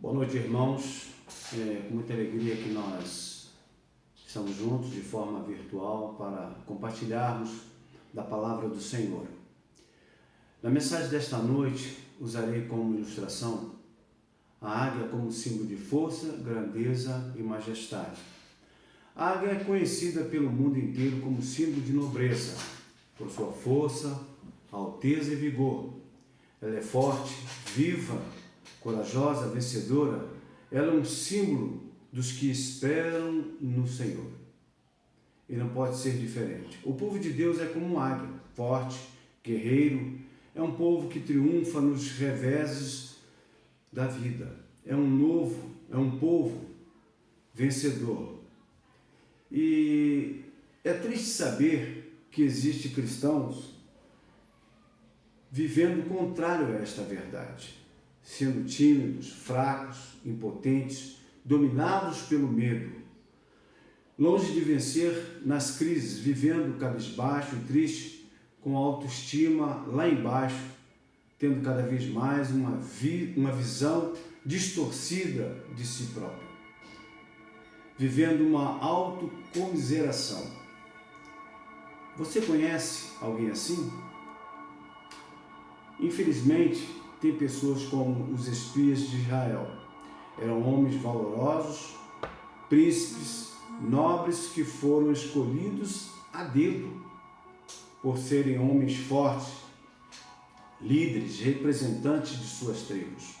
Boa noite, irmãos. Com muita alegria que nós estamos juntos de forma virtual para compartilharmos da palavra do Senhor. Na mensagem desta noite, usarei como ilustração a águia como símbolo de força, grandeza e majestade. A águia é conhecida pelo mundo inteiro como símbolo de nobreza, por sua força, alteza e vigor. Ela é forte, viva, corajosa, vencedora. Ela é um símbolo dos que esperam no Senhor. E não pode ser diferente. O povo de Deus é como um águia, forte, guerreiro. É um povo que triunfa nos reveses da vida. É um povo vencedor. E é triste saber que existem cristãos vivendo o contrário a esta verdade, sendo tímidos, fracos, impotentes, dominados pelo medo, longe de vencer nas crises, vivendo cabisbaixo e triste, com a autoestima lá embaixo, tendo cada vez mais uma visão distorcida de si próprio, vivendo uma autocomiseração. Você conhece alguém assim? Infelizmente, tem pessoas como os espias de Israel. Eram homens valorosos, príncipes, nobres que foram escolhidos a dedo por serem homens fortes, líderes, representantes de suas tribos.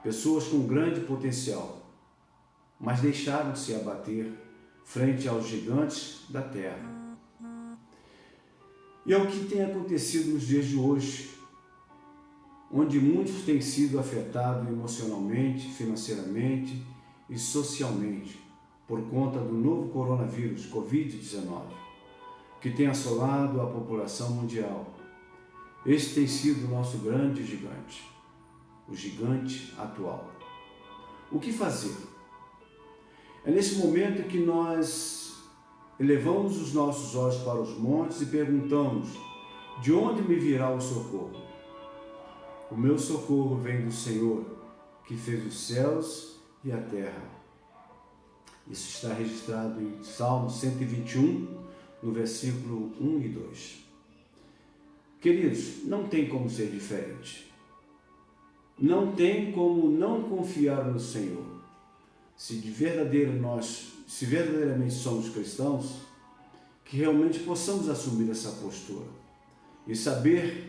Pessoas com grande potencial, mas deixaram de se abater frente aos gigantes da terra. E é o que tem acontecido nos dias de hoje, onde muitos têm sido afetados emocionalmente, financeiramente e socialmente por conta do novo coronavírus, Covid-19, que tem assolado a população mundial. Este tem sido o nosso grande gigante, o gigante atual. O que fazer? É nesse momento que nós elevamos os nossos olhos para os montes e perguntamos: de onde me virá o socorro? O meu socorro vem do Senhor, que fez os céus e a terra. Isso está registrado em Salmo 121, no versículo 1 e 2. Queridos, não tem como ser diferente. Não tem como não confiar no Senhor. Se verdadeiramente somos cristãos, que realmente possamos assumir essa postura e saber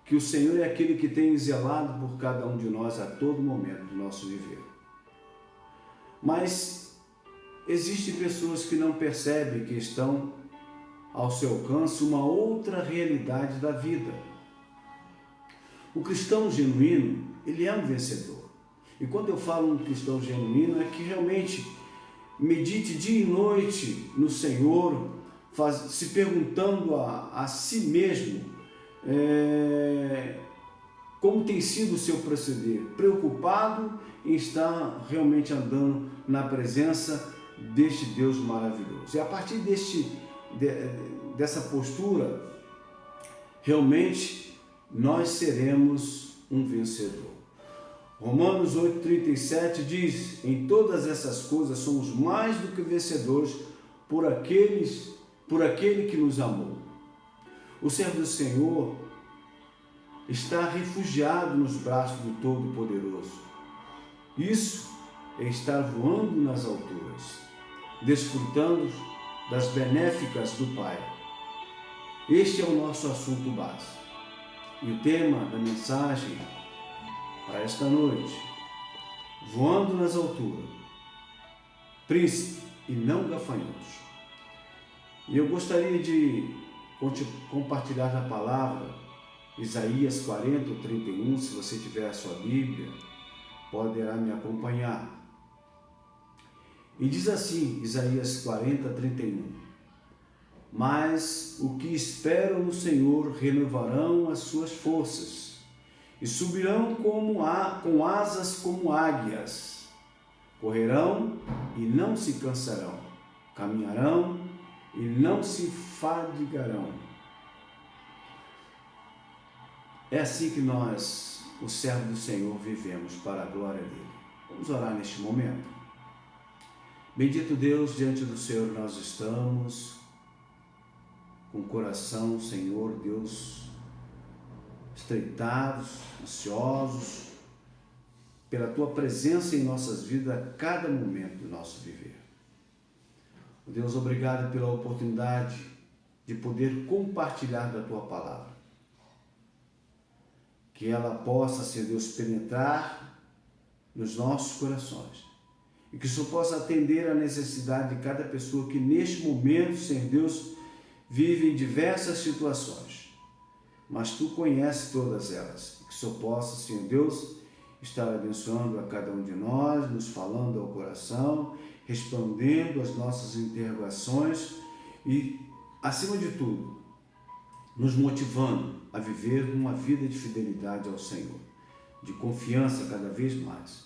que o Senhor é aquele que tem zelado por cada um de nós a todo momento do nosso viver. Mas existem pessoas que não percebem que estão ao seu alcance uma outra realidade da vida. O cristão genuíno, ele é um vencedor. E quando eu falo um cristão genuíno, é que realmente medite dia e noite no Senhor, se perguntando a si mesmo como tem sido o seu proceder, preocupado em estar realmente andando na presença deste Deus maravilhoso. E a partir dessa postura, realmente nós seremos um vencedor. Romanos 8,37 diz: em todas essas coisas somos mais do que vencedores por aquele que nos amou. O servo do Senhor está refugiado nos braços do Todo-Poderoso. Isso é estar voando nas alturas, desfrutando das benéficas do Pai. Este é o nosso assunto base. E o tema da mensagem para esta noite: voando nas alturas, príncipe e não gafanhotos. E eu gostaria de compartilhar a palavra, Isaías 40, 31, se você tiver a sua Bíblia, poderá me acompanhar. E diz assim, Isaías 40, 31, mas o que esperam no Senhor renovarão as suas forças, e subirão com asas como águias, correrão e não se cansarão, caminharão e não se fadigarão. É assim que nós, o servo do Senhor, vivemos para a glória dele. Vamos orar neste momento. Bendito Deus, diante do Senhor nós estamos com o coração, Senhor Deus, estreitados, ansiosos pela Tua presença em nossas vidas a cada momento do nosso viver. Deus, obrigado pela oportunidade de poder compartilhar da Tua palavra. Que ela possa, Senhor Deus, penetrar nos nossos corações. E que isso possa atender a necessidade de cada pessoa que neste momento, Senhor Deus, vive em diversas situações. Mas Tu conheces todas elas. Que isso possa, Senhor Deus, estar abençoando a cada um de nós, nos falando ao coração, respondendo às nossas interrogações e, acima de tudo, nos motivando a viver uma vida de fidelidade ao Senhor, de confiança cada vez mais.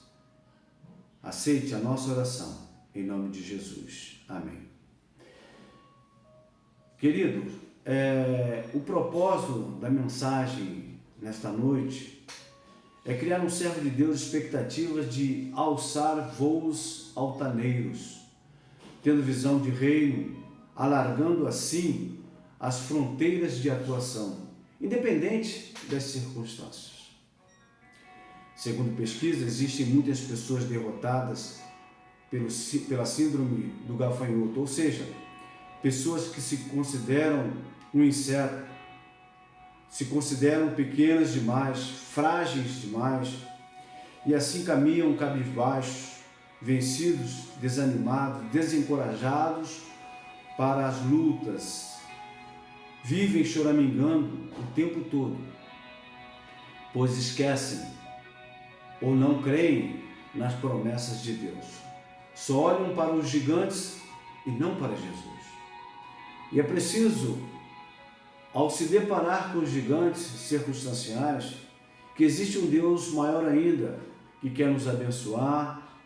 Aceite a nossa oração, em nome de Jesus. Amém. Querido, o propósito da mensagem nesta noite é criar um servo de Deus expectativas de alçar voos altaneiros, tendo visão de reino, alargando assim as fronteiras de atuação, independente das circunstâncias. Segundo pesquisa, existem muitas pessoas derrotadas pela síndrome do gafanhoto, ou seja, pessoas que se consideram um inseto, se consideram pequenas demais, frágeis demais, e assim caminham cabisbaixos, vencidos, desanimados, desencorajados para as lutas, vivem choramingando o tempo todo, pois esquecem ou não creem nas promessas de Deus. Só olham para os gigantes e não para Jesus. E é preciso, ao se deparar com os gigantes circunstanciais, que existe um Deus maior ainda, que quer nos abençoar,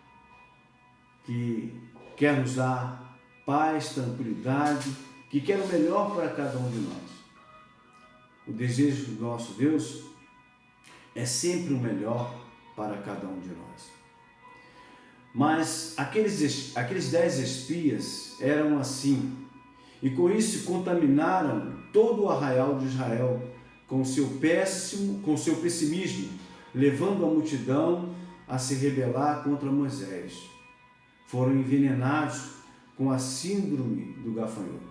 que quer nos dar paz, tranquilidade, que quer o melhor para cada um de nós. O desejo do nosso Deus é sempre o melhor para cada um de nós. Mas aqueles 10 espias eram assim, e com isso contaminaram todo o arraial de Israel com seu pessimismo, levando a multidão a se rebelar contra Moisés. Foram envenenados com a síndrome do gafanhoto,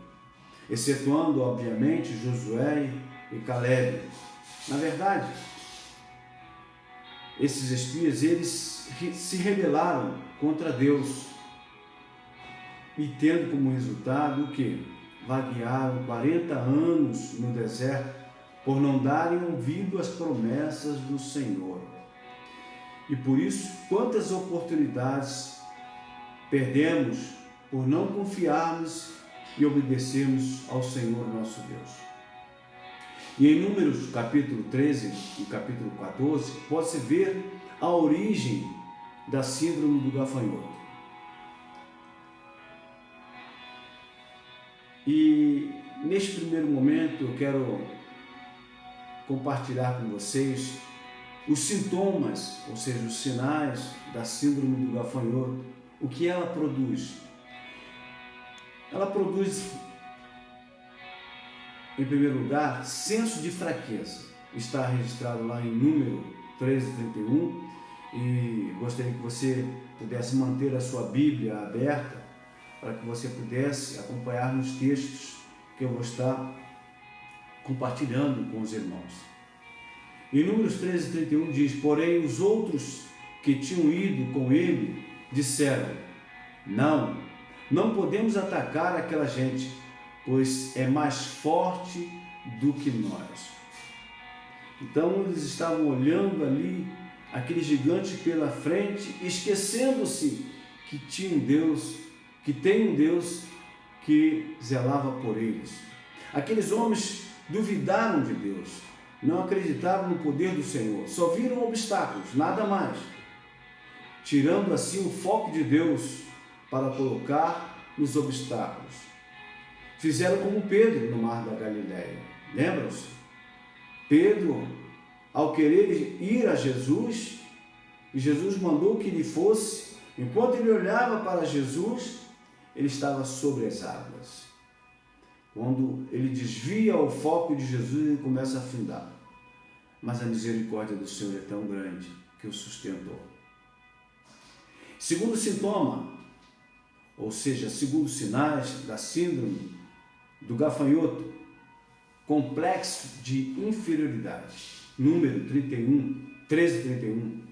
excetuando, obviamente, Josué e Caleb. Na verdade, esses espias, eles se rebelaram contra Deus e tendo como resultado o quê? Vaguearam 40 anos no deserto por não darem ouvido às promessas do Senhor. E por isso, quantas oportunidades perdemos por não confiarmos e obedecermos ao Senhor nosso Deus. E em Números capítulo 13 e capítulo 14, pode-se ver a origem da síndrome do gafanhoto. E neste primeiro momento eu quero compartilhar com vocês os sintomas, ou seja, os sinais da síndrome do gafanhoto, o que ela produz. Ela produz, em primeiro lugar, senso de fraqueza. Está registrado lá em Número 13:31, e gostaria que você pudesse manter a sua Bíblia aberta para que você pudesse acompanhar nos textos que eu vou estar compartilhando com os irmãos. Em Números 13:31 diz: porém os outros que tinham ido com ele disseram: não podemos atacar aquela gente, pois é mais forte do que nós. Então eles estavam olhando ali aquele gigante pela frente, esquecendo-se que tinha um Deus, que tem um Deus que zelava por eles. Aqueles homens duvidaram de Deus, não acreditaram no poder do Senhor, só viram obstáculos, nada mais, tirando assim o foco de Deus para colocar nos obstáculos. Fizeram como Pedro no mar da Galileia. Lembram-se? Pedro, ao querer ir a Jesus, e Jesus mandou que ele fosse, enquanto ele olhava para Jesus, ele estava sobre as águas. Quando ele desvia o foco de Jesus, ele começa a afundar. Mas a misericórdia do Senhor é tão grande que o sustentou. Segundo sintoma, ou seja, segundo sinais da síndrome do gafanhoto, complexo de inferioridade, número 1331.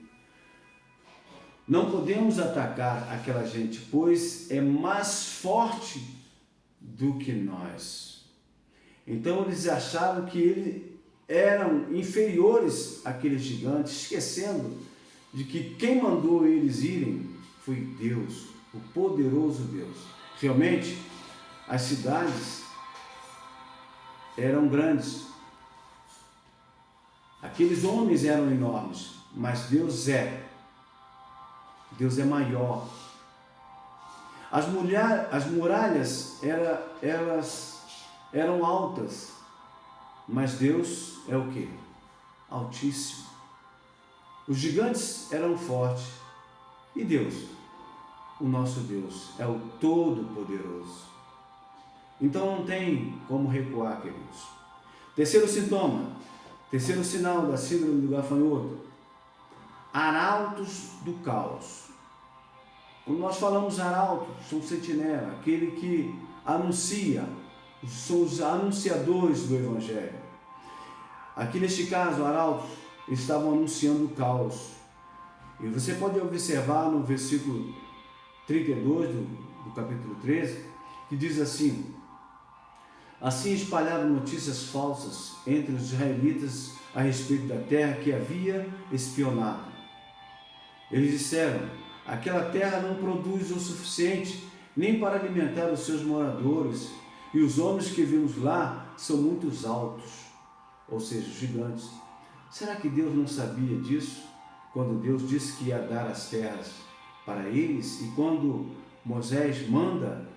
Não podemos atacar aquela gente, pois é mais forte do que nós. Então eles acharam que eles eram inferiores àqueles gigantes, esquecendo de que quem mandou eles irem foi Deus, o poderoso Deus. Realmente, as cidades eram grandes, aqueles homens eram enormes, mas Deus é maior. As muralhas eram altas, mas Deus é o quê? Altíssimo. Os gigantes eram fortes, e Deus, o nosso Deus, é o Todo-Poderoso. Então não tem como recuar, queridos. Terceiro sinal da síndrome do gafanhoto: arautos do caos. Quando nós falamos arautos, são sentinela, aquele que anuncia, são os anunciadores do Evangelho. Aqui neste caso, arautos estavam anunciando o caos. E você pode observar no versículo 32 do capítulo 13, que diz assim: assim espalharam notícias falsas entre os israelitas a respeito da terra que havia espionado. Eles disseram: aquela terra não produz o suficiente nem para alimentar os seus moradores, e os homens que vimos lá são muito altos, ou seja, gigantes. Será que Deus não sabia disso quando Deus disse que ia dar as terras para eles, e quando Moisés manda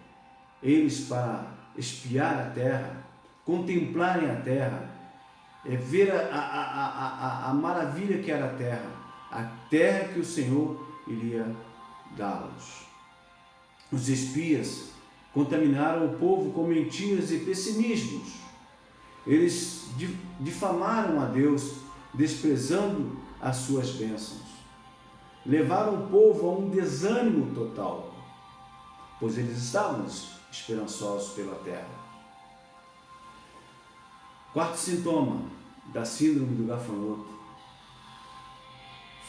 eles para espiar a terra, contemplarem a terra, ver a maravilha que era a terra que o Senhor iria dá-los? Os espias contaminaram o povo com mentiras e pessimismos. Eles difamaram a Deus, desprezando as suas bênçãos. Levaram o povo a um desânimo total, pois eles estavam esperançosos pela terra. Quarto sintoma da síndrome do gafanhoto: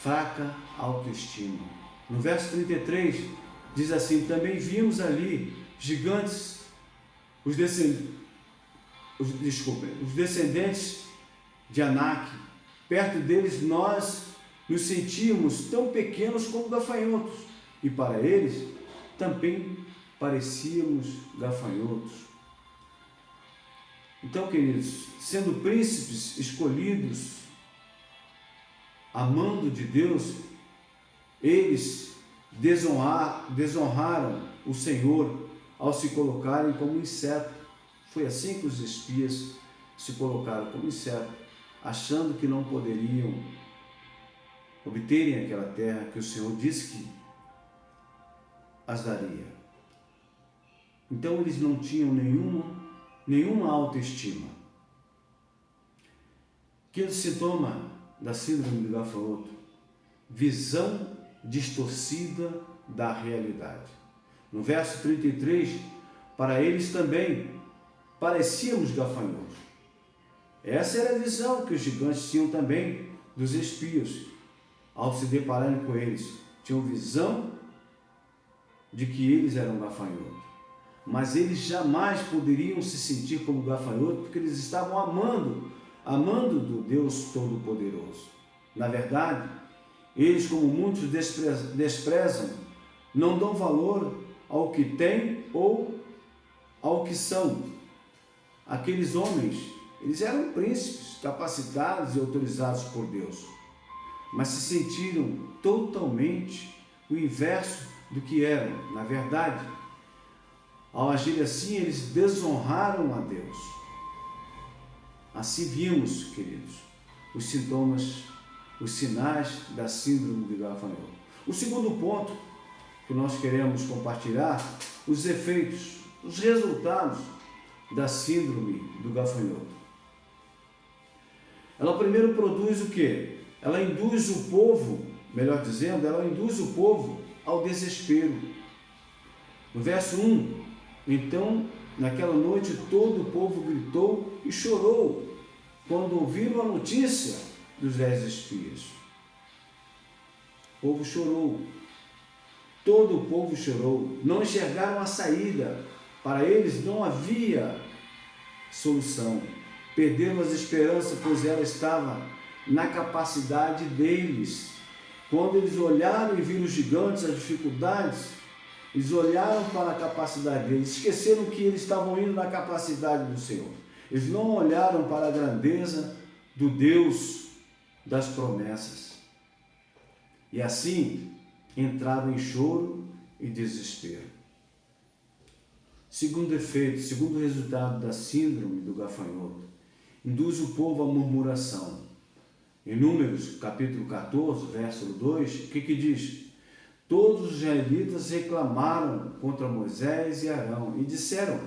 fraca autoestima. No verso 33 diz assim: também vimos ali gigantes, os descendentes de Anak. Perto deles nós nos sentíamos tão pequenos como gafanhotos, e para eles também parecíamos gafanhotos. Então, queridos, sendo príncipes escolhidos, amando de Deus, eles desonraram o Senhor ao se colocarem como inseto. Foi assim que os espias se colocaram como inseto, achando que não poderiam obterem aquela terra que o Senhor disse que as daria. Então eles não tinham nenhuma autoestima. Quinto sintoma da síndrome do gafanhoto: visão distorcida da realidade. No verso 33, para eles também parecíamos gafanhotos. Essa era a visão que os gigantes tinham também dos espias. Ao se depararem com eles, tinham visão de que eles eram gafanhotos. Mas eles jamais poderiam se sentir como gafanhotos, porque eles estavam amando do Deus Todo-Poderoso. Na verdade, eles, como muitos desprezam, não dão valor ao que têm ou ao que são. Aqueles homens, eles eram príncipes, capacitados e autorizados por Deus, mas se sentiram totalmente o inverso do que eram. Na verdade, ao agir assim, eles desonraram a Deus. Assim vimos, queridos, os os sinais da síndrome do gafanhoto. O segundo ponto que nós queremos compartilhar, os efeitos, os resultados da síndrome do gafanhoto. Ela primeiro produz o quê? Ela induz o povo, melhor dizendo, ela induz o povo ao desespero. No verso 1, então, naquela noite todo o povo gritou e chorou quando ouviram a notícia dos 10 espias. O povo chorou. Todo o povo chorou. Não enxergaram a saída. Para eles não havia solução. Perderam as esperanças, pois ela estava na capacidade deles. Quando eles olharam e viram os gigantes, as dificuldades, eles olharam para a capacidade deles, esqueceram que eles estavam indo na capacidade do Senhor. Eles não olharam para a grandeza do Deus das promessas. E assim entraram em choro e desespero. Segundo efeito, segundo resultado da síndrome do gafanhoto, induz o povo à murmuração. Em Números, capítulo 14, verso 2, o que diz? Todos os israelitas reclamaram contra Moisés e Arão e disseram: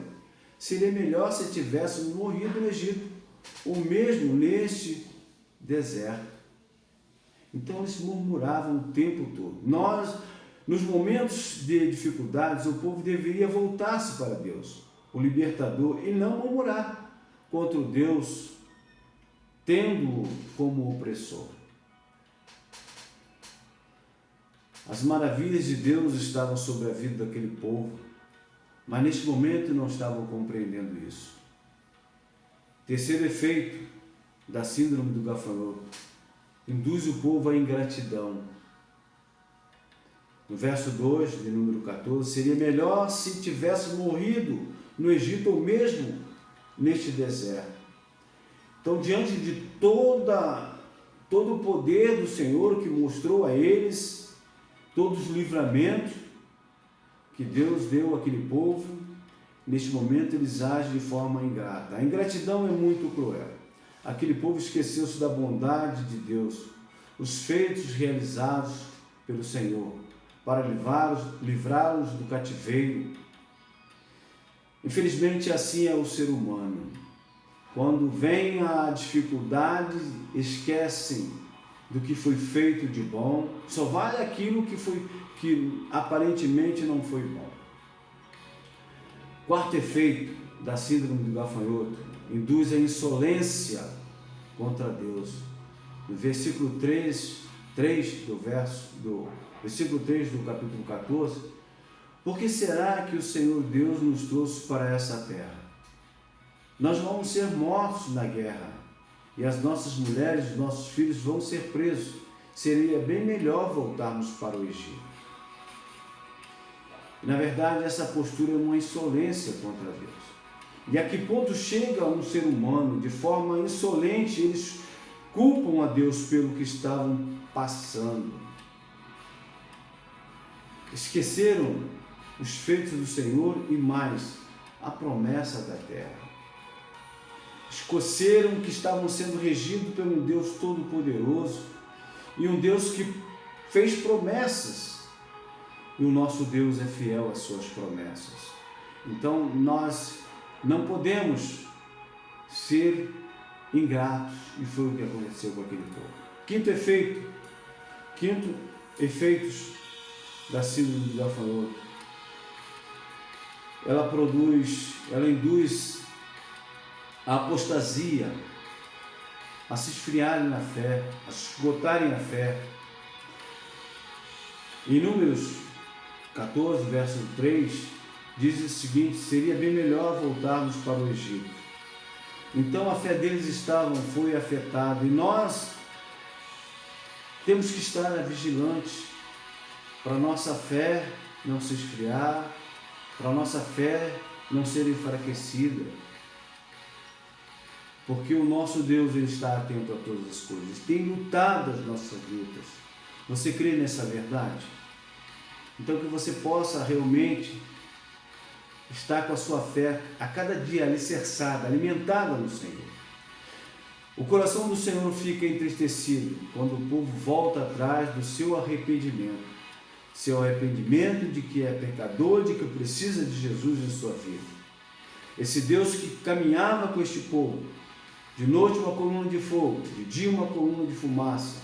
seria melhor se tivéssemos morrido no Egito, ou mesmo neste deserto. Então eles murmuravam o tempo todo. Nos momentos de dificuldades, o povo deveria voltar-se para Deus, o libertador, e não murmurar contra o Deus, tendo-o como opressor. As maravilhas de Deus estavam sobre a vida daquele povo, mas neste momento não estavam compreendendo isso. Terceiro efeito da síndrome do gafanhoto, induz o povo à ingratidão. No verso 2 de número 14, seria melhor se tivesse morrido no Egito ou mesmo neste deserto. Então, diante de todo o poder do Senhor que mostrou a eles, todos os livramentos que Deus deu àquele povo, neste momento eles agem de forma ingrata. A ingratidão é muito cruel. Aquele povo esqueceu-se da bondade de Deus, os feitos realizados pelo Senhor, para livrá-los do cativeiro. Infelizmente, assim é o ser humano. Quando vem a dificuldade, esquecem do que foi feito de bom, só vale aquilo que aparentemente não foi bom. Quarto efeito da síndrome do gafanhoto, induz a insolência contra Deus. No versículo 3 do capítulo 14, por que será que o Senhor Deus nos trouxe para essa terra? Nós vamos ser mortos na guerra, e as nossas mulheres, os nossos filhos vão ser presos. Seria bem melhor voltarmos para o Egito. Na verdade, essa postura é uma insolência contra Deus. E a que ponto chega um ser humano, de forma insolente, eles culpam a Deus pelo que estavam passando. Esqueceram os feitos do Senhor e mais, a promessa da terra. Esqueceram que estavam sendo regidos por um Deus todo-poderoso e um Deus que fez promessas. E o nosso Deus é fiel às suas promessas. Então, nós não podemos ser ingratos, e foi o que aconteceu com aquele povo. Quinto efeitos da síndrome do gafanhoto. Ela induz a apostasia, a se esfriarem na fé, a se esgotarem a fé. Em Números 14, verso 3, diz o seguinte: seria bem melhor voltarmos para o Egito. Então a fé deles foi afetada, e nós temos que estar vigilantes para a nossa fé não se esfriar, para a nossa fé não ser enfraquecida. Porque o nosso Deus, Ele está atento a todas as coisas. Ele tem lutado as nossas lutas. Você crê nessa verdade? Então que você possa realmente estar com a sua fé a cada dia alicerçada, alimentada no Senhor. O coração do Senhor fica entristecido quando o povo volta atrás do seu arrependimento de que é pecador, de que precisa de Jesus em sua vida. Esse Deus que caminhava com este povo, de noite uma coluna de fogo, de dia uma coluna de fumaça,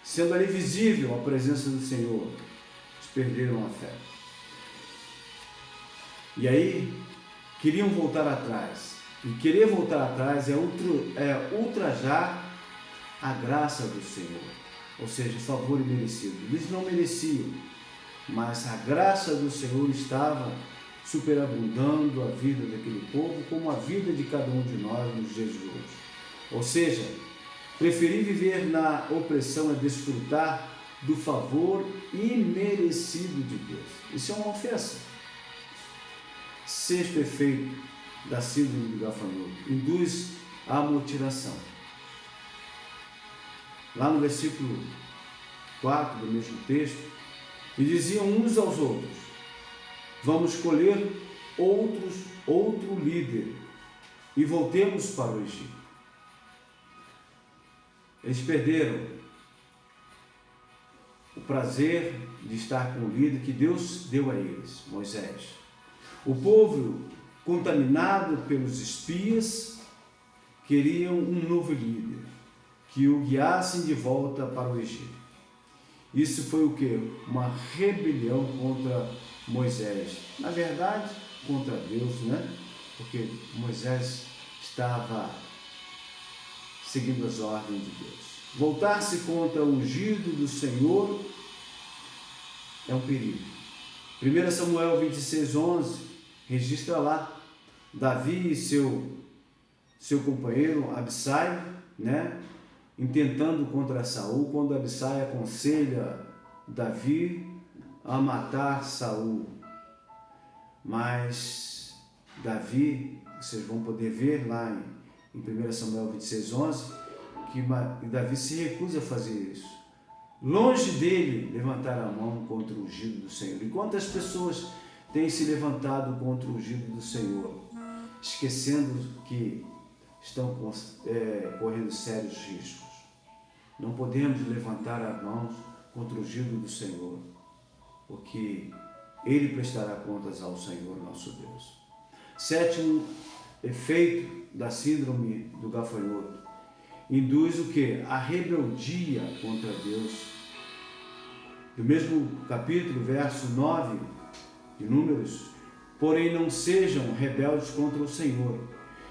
sendo ali visível a presença do Senhor, eles perderam a fé. E aí, queriam voltar atrás. E querer voltar atrás é ultrajar a graça do Senhor, ou seja, favor imerecido. Eles não mereciam, mas a graça do Senhor estava superabundando a vida daquele povo, como a vida de cada um de nós nos dias de hoje. Ou seja, preferir viver na opressão é desfrutar do favor imerecido de Deus. Isso é uma ofensa. Sexto efeito da síndrome do gafanhoto: induz à mutilação. Lá no versículo 4 do mesmo texto, e diziam uns aos outros: vamos escolher outro líder e voltemos para o Egito. Eles perderam o prazer de estar com o líder que Deus deu a eles, Moisés. O povo, contaminado pelos espias, queriam um novo líder que o guiassem de volta para o Egito. Isso foi o quê? Uma rebelião contra Moisés. Na verdade, contra Deus, né? Porque Moisés estava seguindo as ordens de Deus. Voltar-se contra o ungido do Senhor é um perigo. 1 Samuel 26:11 registra lá Davi e seu companheiro Abissai, né, intentando contra Saul, quando Abissai aconselha Davi a matar Saul. Mas Davi, vocês vão poder ver lá em 1 Samuel 26:11, que Davi se recusa a fazer isso. Longe dele levantar a mão contra o ungido do Senhor. E quantas pessoas têm se levantado contra o ungido do Senhor, esquecendo que estão correndo sérios riscos. Não podemos levantar as mãos contra o ungido do Senhor, porque Ele prestará contas ao Senhor nosso Deus. Sétimo efeito da síndrome do gafanhoto: induz o quê? A rebeldia contra Deus. Do mesmo capítulo, verso 9 de Números: porém não sejam rebeldes contra o Senhor,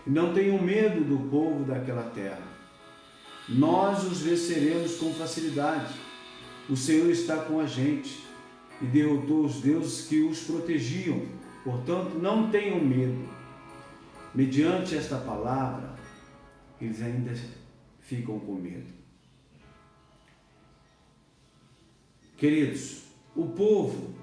e não tenham medo do povo daquela terra. Nós os venceremos com facilidade. O Senhor está com a gente e derrotou os deuses que os protegiam. Portanto, não tenham medo. Mediante esta palavra, eles ainda ficam com medo. Queridos, o povo,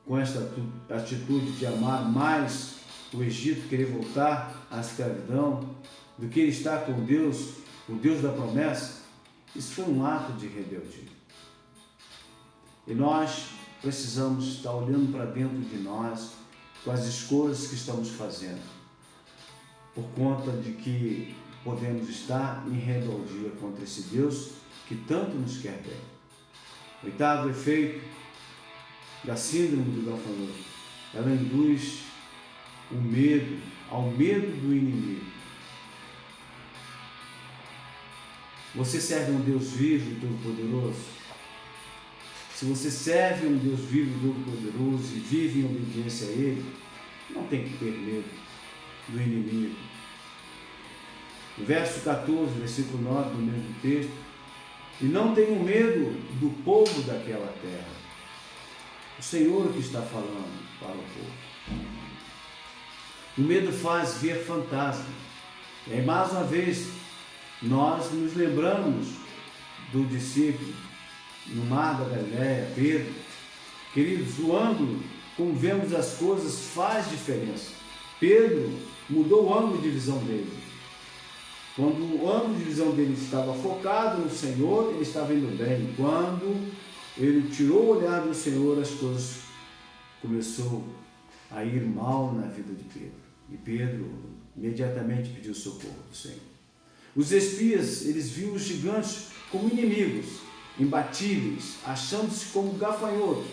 com esta atitude de amar mais o Egito, querer voltar à escravidão, do que estar com Deus, o Deus da promessa, isso foi um ato de rebeldia. E nós precisamos estar olhando para dentro de nós com as escolhas que estamos fazendo, por conta de que podemos estar em rebeldia contra esse Deus que tanto nos quer bem. Oitavo efeito da síndrome do gafanhoto: ela induz o medo, ao medo do inimigo. Você serve um Deus vivo e todo-poderoso? Se você serve um Deus vivo e todo-poderoso e vive em obediência a Ele, não tem que ter medo do inimigo. No verso 14, versículo 9 do mesmo texto: e não tenham medo do povo daquela terra. O Senhor que está falando para o povo. O medo faz ver fantasma. E aí, mais uma vez, nós nos lembramos do discípulo no mar da Galileia, Pedro. Queridos, o ângulo como vemos as coisas faz diferença. Pedro mudou o ângulo de visão dele. Quando o ângulo de visão dele estava focado no Senhor, ele estava indo bem. Quando ele tirou o olhar do Senhor, as coisas começou a ir mal na vida de Pedro. E Pedro imediatamente pediu socorro do Senhor. Os espias, eles viam os gigantes como inimigos, imbatíveis, achando-se como gafanhotos.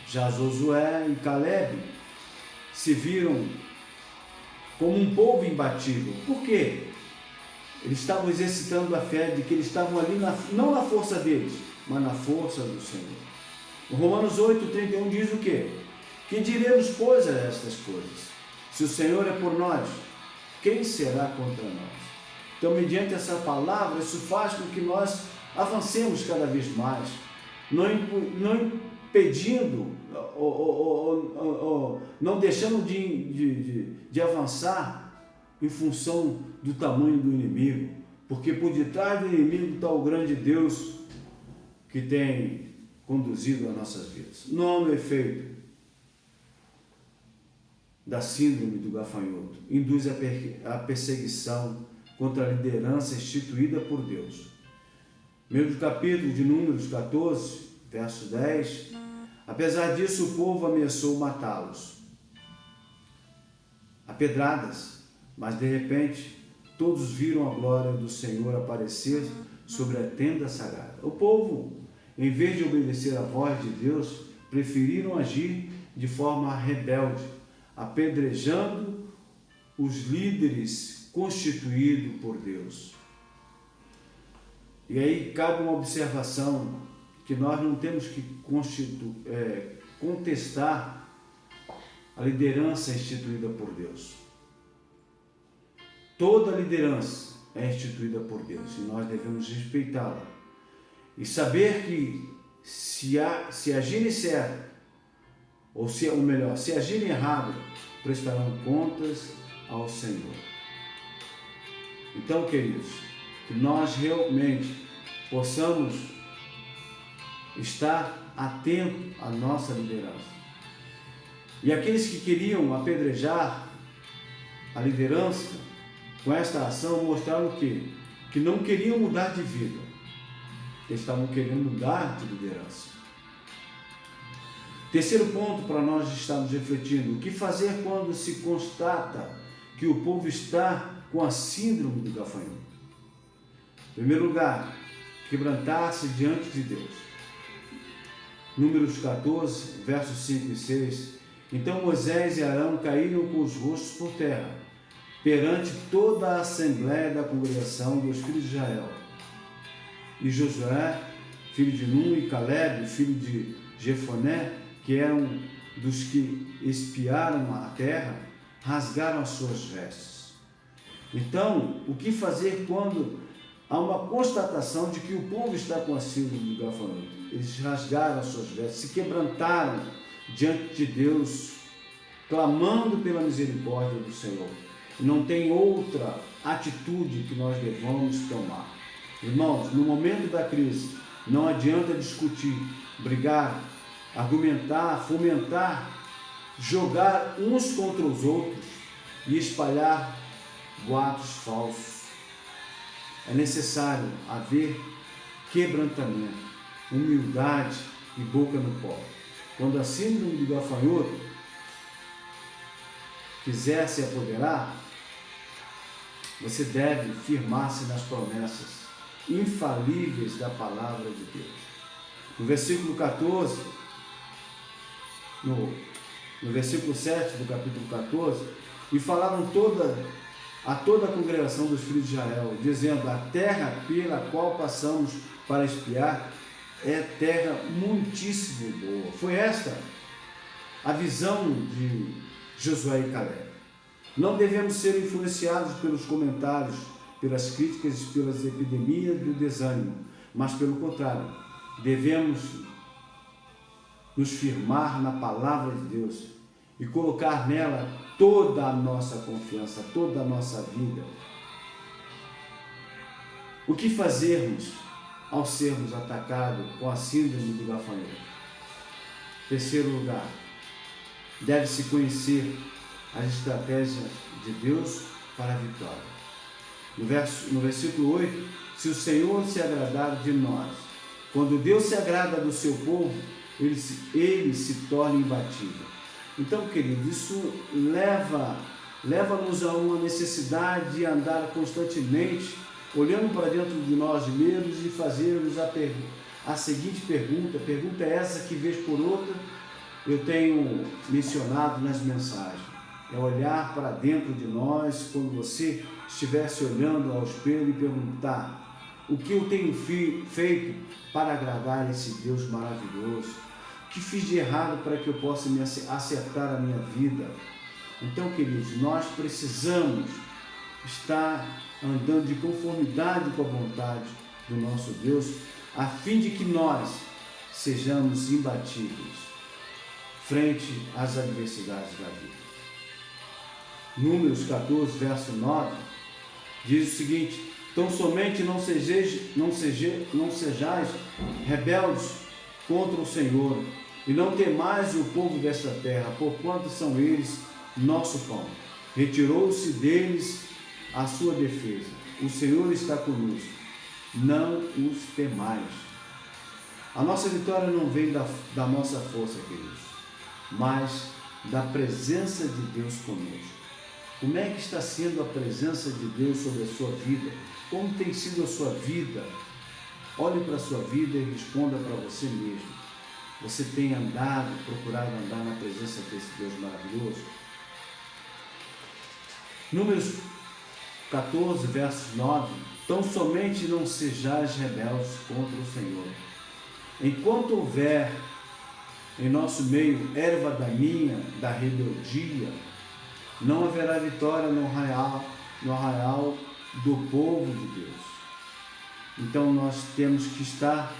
Já Josué e Caleb se viram como um povo imbatível. Por quê? Eles estavam exercitando a fé de que eles estavam ali, não na força deles, mas na força do Senhor. O Romanos 8,31 diz o quê? Que diremos, pois, a estas coisas? Se o Senhor é por nós, quem será contra nós? Então, mediante essa palavra, isso faz com que nós avancemos cada vez mais, não impedindo, não deixando de avançar em função do tamanho do inimigo, porque por detrás do inimigo está o grande Deus que tem conduzido as nossas vidas. Nono efeito da síndrome do gafanhoto: induz a perseguição contra a liderança instituída por Deus. Mesmo capítulo de Números 14, verso 10, apesar disso o povo ameaçou matá-los a pedradas, mas de repente todos viram a glória do Senhor aparecer sobre a tenda sagrada. O povo, em vez de obedecer à voz de Deus, preferiram agir de forma rebelde, apedrejando os líderes constituídos por Deus. E aí cabe uma observação, que nós não temos que contestar a liderança instituída por Deus. Toda liderança é instituída por Deus e nós devemos respeitá-la. E saber que se agirem certo, se agirem errado, prestarão contas ao Senhor. Então, queridos, que nós realmente possamos estar atentos à nossa liderança. E aqueles que queriam apedrejar a liderança, com esta ação, mostraram o quê? Que não queriam mudar de vida, eles estavam querendo mudar de liderança. Terceiro ponto para nós estarmos refletindo: o que fazer quando se constata que o povo está com a síndrome do gafanhoto? Em primeiro lugar, quebrantar-se diante de Deus. Números 14, versos 5 e 6. Então Moisés e Arão caíram com os rostos por terra, perante toda a assembléia da congregação dos filhos de Israel. E Josué, filho de Nun, e Caleb, filho de Jefoné, que eram dos que espiaram a terra, rasgaram as suas vestes. Então, o que fazer quando há uma constatação de que o povo está com a síndrome do gafanhoto? Eles rasgaram as suas vestes, se quebrantaram diante de Deus, clamando pela misericórdia do Senhor. Não tem outra atitude que nós devamos tomar. Irmãos, no momento da crise, não adianta discutir, brigar, argumentar, fomentar, jogar uns contra os outros e espalhar boatos falsos. É necessário haver quebrantamento, humildade e boca no pó. Quando a síndrome do gafanhoto quiser se apoderar, você deve firmar-se nas promessas infalíveis da palavra de Deus. No versículo 14, no versículo 7 do capítulo 14, e falaram a toda a congregação dos filhos de Israel, dizendo: a terra pela qual passamos para espiar é terra muitíssimo boa. Foi esta a visão de Josué e Caleb. Não devemos ser influenciados pelos comentários, pelas críticas e pelas epidemias do desânimo, mas pelo contrário, devemos nos firmar na palavra de Deus e colocar nela toda a nossa confiança, toda a nossa vida. O que fazermos ao sermos atacados com a síndrome do gafanhoto? Terceiro lugar, deve-se conhecer as estratégias de Deus para a vitória. No versículo 8, se o Senhor se agradar de nós, quando Deus se agrada do seu povo, ele se torna imbatível. Então, queridos, isso leva-nos a uma necessidade de andar constantemente olhando para dentro de nós mesmos e fazermos a seguinte pergunta. Pergunta é essa que, vez por outra, eu tenho mencionado nas mensagens. É olhar para dentro de nós, quando você estivesse olhando ao espelho, e perguntar: o que eu tenho feito para agradar esse Deus maravilhoso? O que fiz de errado para que eu possa me acertar a minha vida? Então, queridos, nós precisamos estar andando de conformidade com a vontade do nosso Deus, a fim de que nós sejamos imbatíveis frente às adversidades da vida. Números 14, verso 9, diz o seguinte: então somente não sejais rebeldes contra o Senhor, e não temais o povo desta terra, porquanto são eles nosso pão. Retirou-se deles a sua defesa. O Senhor está conosco, não os temais. A nossa vitória não vem da nossa força, queridos, mas da presença de Deus conosco. Como é que está sendo a presença de Deus sobre a sua vida? Como tem sido a sua vida? Olhe para a sua vida e responda para você mesmo. Você tem procurado andar na presença desse Deus maravilhoso? Números 14, versos 9. Então somente não sejais rebeldes contra o Senhor. Enquanto houver em nosso meio erva daninha da rebeldia, não haverá vitória no arraial do povo de Deus. Então nós temos que estar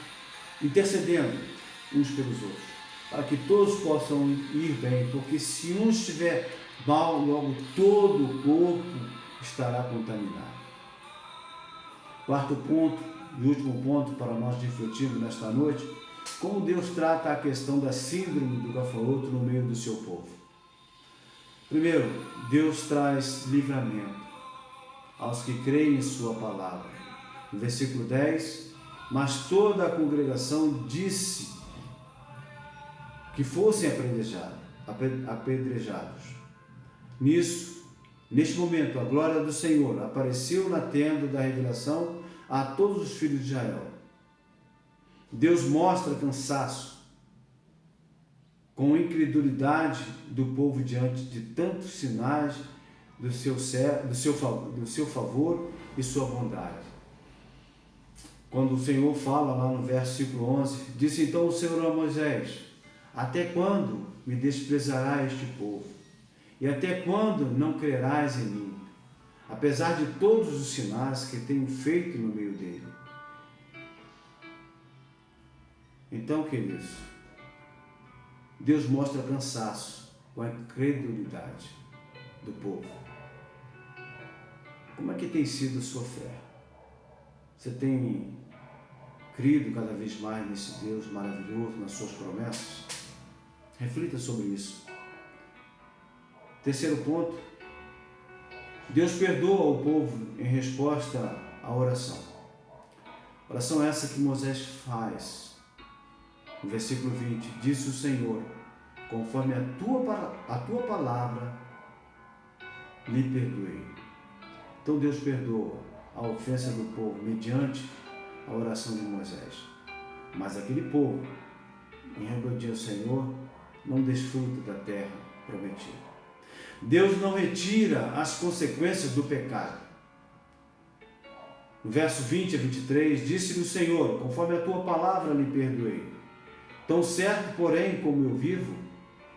intercedendo uns pelos outros, para que todos possam ir bem, porque se um estiver mal, logo todo o corpo estará contaminado. Quarto ponto e último ponto para nós refletirmos nesta noite: como Deus trata a questão da síndrome do gafanhoto no meio do seu povo. Primeiro, Deus traz livramento aos que creem em sua palavra. No versículo 10, mas toda a congregação disse que fossem apedrejados. Neste momento, a glória do Senhor apareceu na tenda da revelação a todos os filhos de Israel. Deus mostra cansaço com incredulidade do povo diante de tantos sinais do seu favor e sua bondade. Quando o Senhor fala lá no versículo 11, disse então o Senhor a Moisés: até quando me desprezará este povo? E até quando não crerás em mim, apesar de todos os sinais que tenho feito no meio dele? Então, queridos, Deus mostra cansaço com a incredulidade do povo. Como é que tem sido a sua fé? Você tem crido cada vez mais nesse Deus maravilhoso, nas suas promessas? Reflita sobre isso. Terceiro ponto: Deus perdoa o povo em resposta à oração. Oração essa que Moisés faz. No versículo 20, disse o Senhor: conforme a tua palavra, lhe perdoei. Então Deus perdoa a ofensa do povo mediante a oração de Moisés. Mas aquele povo, em rebeldia ao Senhor, não desfruta da terra prometida. Deus não retira as consequências do pecado. No verso 20 a 23, disse-lhe o Senhor: conforme a tua palavra lhe perdoei. Tão certo, porém, como eu vivo,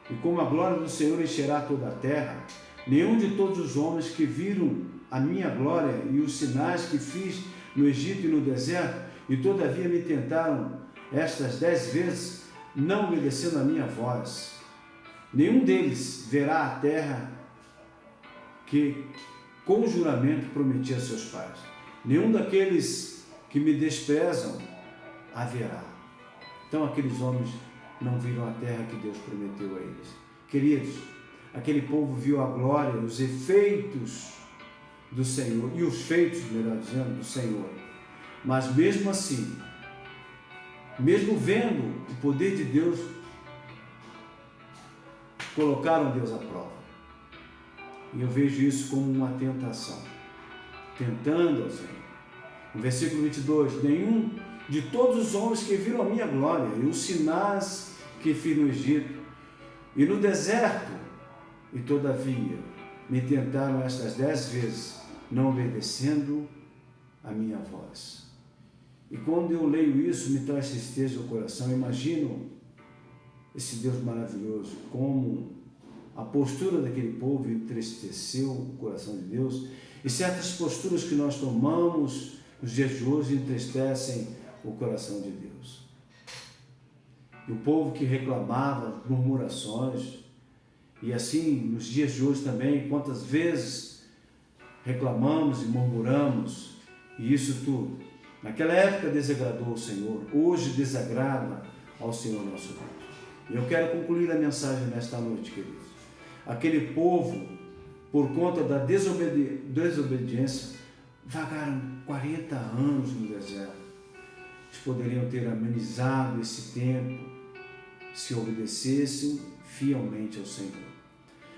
e como a glória do Senhor encherá toda a terra, nenhum de todos os homens que viram a minha glória e os sinais que fiz no Egito e no deserto, e todavia me tentaram estas 10 vezes, não obedecendo a minha voz, nenhum deles verá a terra que com juramento prometi a seus pais. Nenhum daqueles que me desprezam haverá. Então aqueles homens não viram a terra que Deus prometeu a eles. Queridos, aquele povo viu a glória, os efeitos do Senhor, e os feitos, melhor dizendo, do Senhor. Mas mesmo assim, mesmo vendo o poder de Deus, colocaram Deus à prova. E eu vejo isso como uma tentação. Tentando ao Senhor. No versículo 22, nenhum de todos os homens que viram a minha glória e os sinais que fiz no Egito e no deserto, e todavia me tentaram estas 10 vezes, não obedecendo a minha voz. E quando eu leio isso, me traz tristeza ao coração. Imagino esse Deus maravilhoso, como a postura daquele povo entristeceu o coração de Deus, e certas posturas que nós tomamos nos dias de hoje entristecem o coração de Deus. E o povo que reclamava murmurações, e assim nos dias de hoje também, quantas vezes reclamamos e murmuramos, e isso tudo, naquela época desagradou ao Senhor, hoje desagrada ao Senhor nosso Deus. E eu quero concluir a mensagem nesta noite, queridos. Aquele povo, por conta da desobediência, vagaram 40 anos no deserto. Eles poderiam ter amenizado esse tempo se obedecessem fielmente ao Senhor.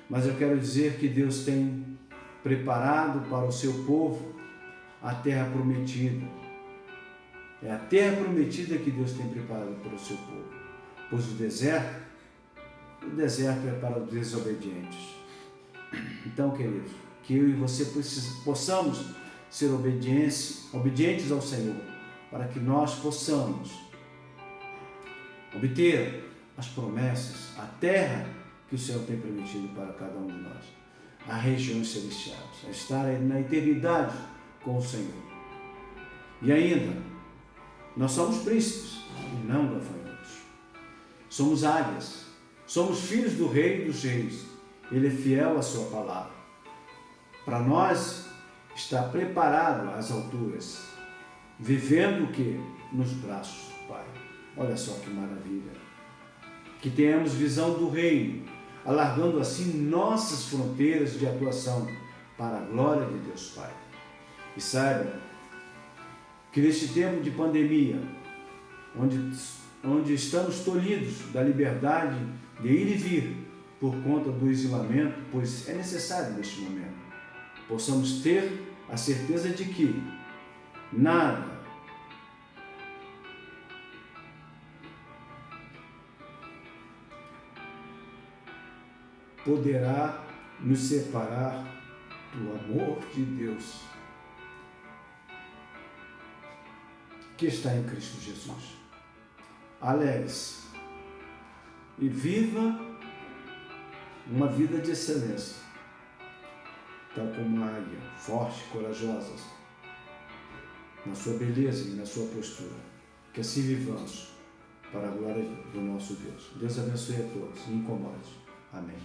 Mas eu quero dizer que Deus tem preparado para o seu povo a terra prometida. É a terra prometida que Deus tem preparado para o seu povo. Pois o deserto é para os desobedientes. Então, queridos, que eu e você possamos ser obedientes ao Senhor, para que nós possamos obter as promessas, a terra que o Senhor tem prometido para cada um de nós, as regiões celestiais, a estar na eternidade com o Senhor. E ainda, nós somos príncipes e não gafanhotos. Somos águias, somos filhos do Rei dos Reis. Ele é fiel à sua palavra. Para nós, está preparado às alturas, vivendo o quê? Nos braços do Pai. Olha só que maravilha. Que tenhamos visão do reino, alargando assim nossas fronteiras de atuação para a glória de Deus Pai. E saiba que neste tempo de pandemia, onde estamos tolhidos da liberdade de ir e vir por conta do isolamento, pois é necessário neste momento, possamos ter a certeza de que nada poderá nos separar do amor de Deus que está em Cristo Jesus. Alegre-se e viva uma vida de excelência, tal como uma águia, forte, corajosa, na sua beleza e na sua postura. Que assim vivamos para a glória do nosso Deus. Deus abençoe a todos. Me incomode. Amém.